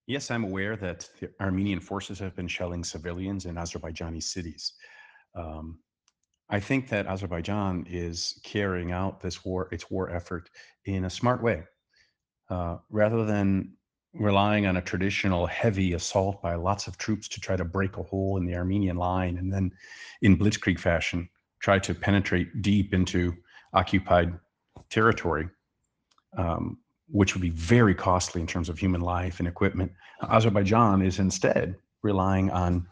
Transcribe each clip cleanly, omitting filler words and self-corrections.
Yes, I'm aware that the Armenian forces have been shelling civilians in Azerbaijani cities. Um, I think that Azerbaijan is carrying out its war effort in a smart way. Rather than relying on a traditional heavy assault by lots of troops to try to break a hole in the Armenian line and then in blitzkrieg fashion try to penetrate deep into occupied territory, which would be very costly in terms of human life and equipment. Azerbaijan is instead relying on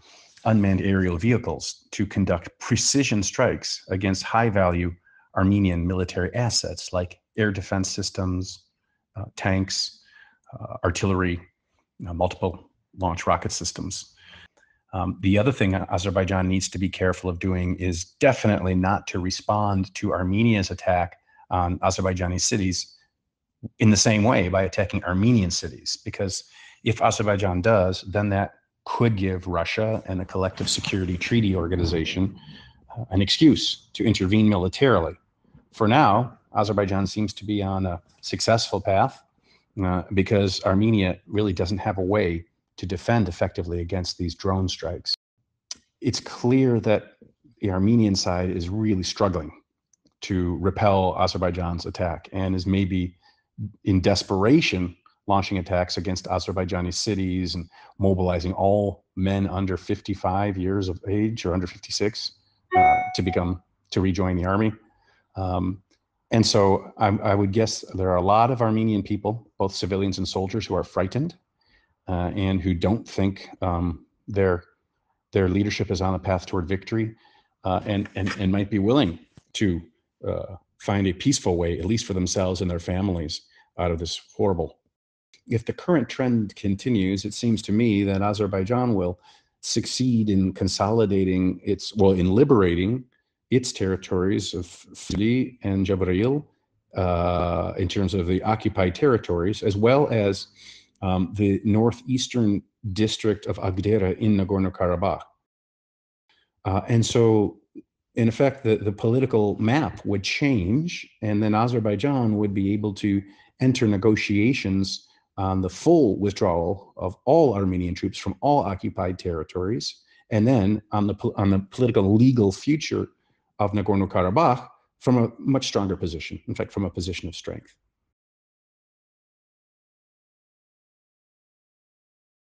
unmanned aerial vehicles to conduct precision strikes against high-value Armenian military assets like air defense systems, tanks, artillery, multiple launch rocket systems. The other thing Azerbaijan needs to be careful of doing is definitely not to respond to Armenia's attack on Azerbaijani cities in the same way by attacking Armenian cities, because if Azerbaijan does, then that could give Russia and the Collective Security Treaty Organization an excuse to intervene militarily. For now, Azerbaijan seems to be on a successful path because Armenia really doesn't have a way to defend effectively against these drone strikes. It's clear that the Armenian side is really struggling to repel Azerbaijan's attack and is maybe in desperation launching attacks against Azerbaijani cities and mobilizing all men under 55 years of age or under 56 to rejoin the army. And so I would guess there are a lot of Armenian people, both civilians and soldiers, who are frightened and who don't think their leadership is on a path toward victory, and might be willing to find a peaceful way, at least for themselves and their families, out of this horrible. If the current trend continues, it seems to me that Azerbaijan will succeed in consolidating in liberating its territories of Füzuli and Cəbrayıl in terms of the occupied territories, as well as the northeastern district of Ağdərə in Nagorno-Karabakh. And so, in effect, the political map would change, and then Azerbaijan would be able to enter negotiations on the full withdrawal of all Armenian troops from all occupied territories, and then on the political legal future of Nagorno-Karabakh from a much stronger position, in fact, from a position of strength.